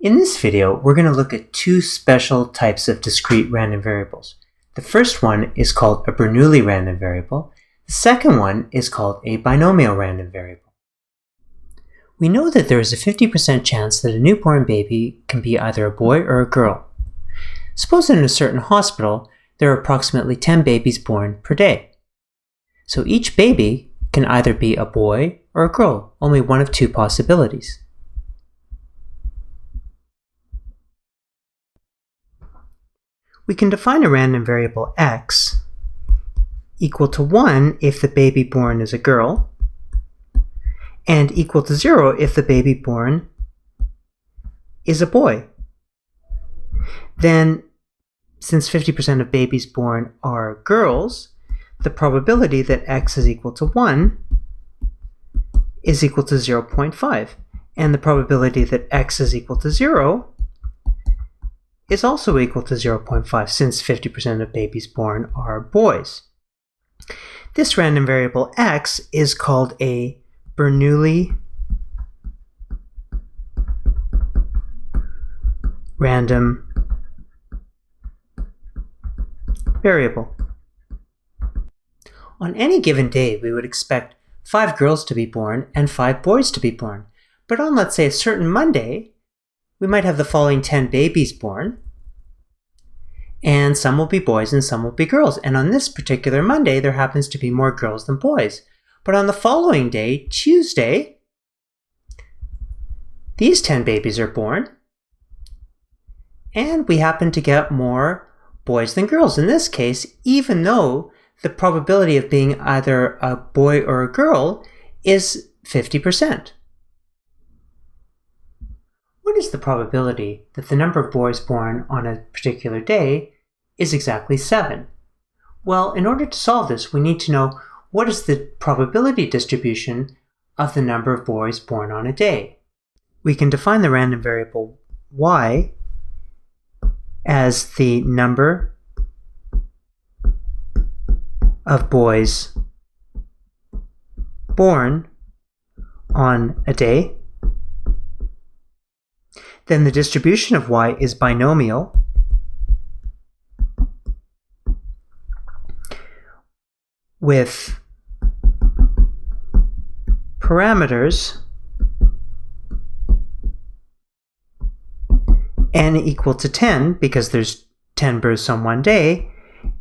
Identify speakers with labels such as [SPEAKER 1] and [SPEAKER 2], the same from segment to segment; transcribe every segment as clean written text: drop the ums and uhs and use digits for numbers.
[SPEAKER 1] In this video, we're going to look at two special types of discrete random variables. The first one is called a Bernoulli random variable. The second one is called a binomial random variable. We know that there is a 50% chance that a newborn baby can be either a boy or a girl. Suppose in a certain hospital, there are approximately 10 babies born per day. So each baby can either be a boy or a girl, only one of two possibilities. We can define a random variable x equal to 1 if the baby born is a girl, and equal to 0 if the baby born is a boy. Then, since 50% of babies born are girls, the probability that x is equal to 1 is equal to 0.5, and the probability that x is equal to 0 is also equal to 0.5 since 50% of babies born are boys. This random variable x is called a Bernoulli random variable. On any given day, we would expect 5 girls to be born and 5 boys to be born. But on, let's say, a certain Monday, we might have the following 10 babies born, and some will be boys and some will be girls. And on this particular Monday, there happens to be more girls than boys. But on the following day, Tuesday, these 10 babies are born, and we happen to get more boys than girls. In this case, even though the probability of being either a boy or a girl is 50%. What is the probability that the number of boys born on a particular day is exactly 7? Well, in order to solve this, we need to know what is the probability distribution of the number of boys born on a day. We can define the random variable y as the number of boys born on a day. Then the distribution of y is binomial, with parameters n equal to 10 because there's 10 births on one day,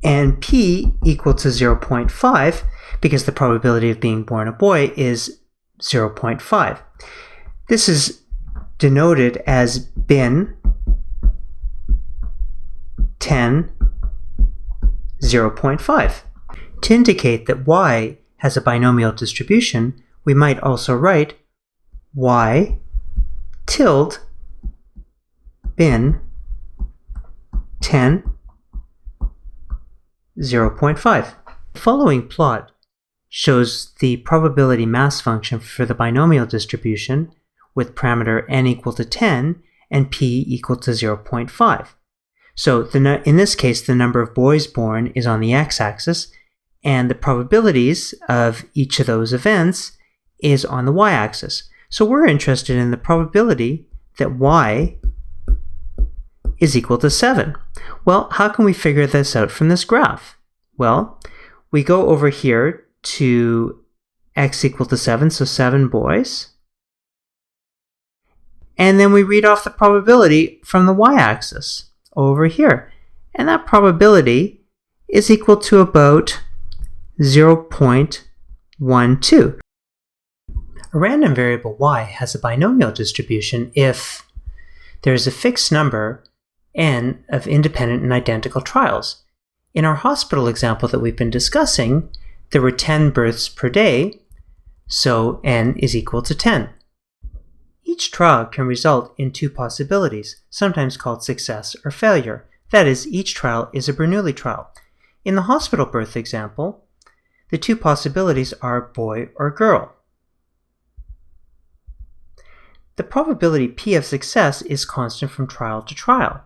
[SPEAKER 1] and p equal to 0.5 because the probability of being born a boy is 0.5. This is denoted as bin 10 0.5. To indicate that y has a binomial distribution, we might also write y tilde bin 10 0.5. The following plot shows the probability mass function for the binomial distribution with parameter n equal to 10 and p equal to 0.5. So in this case, the number of boys born is on the x-axis, and the probabilities of each of those events is on the y-axis. So we're interested in the probability that y is equal to 7. Well, how can we figure this out from this graph? Well, we go over here to x equal to 7, so 7 boys. And then we read off the probability from the y-axis over here. And that probability is equal to about 0.12. A random variable y has a binomial distribution if there is a fixed number n of independent and identical trials. In our hospital example that we've been discussing, there were 10 births per day, so n is equal to 10. Each trial can result in two possibilities, sometimes called success or failure. That is, each trial is a Bernoulli trial. In the hospital birth example, the two possibilities are boy or girl. The probability p of success is constant from trial to trial.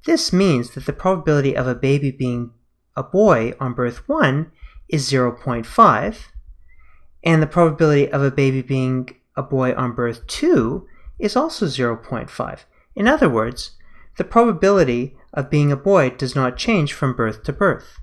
[SPEAKER 1] This means that the probability of a baby being a boy on birth 1 is 0.5, and the probability of a baby being a boy on birth 2 is also 0.5. In other words, the probability of being a boy does not change from birth to birth.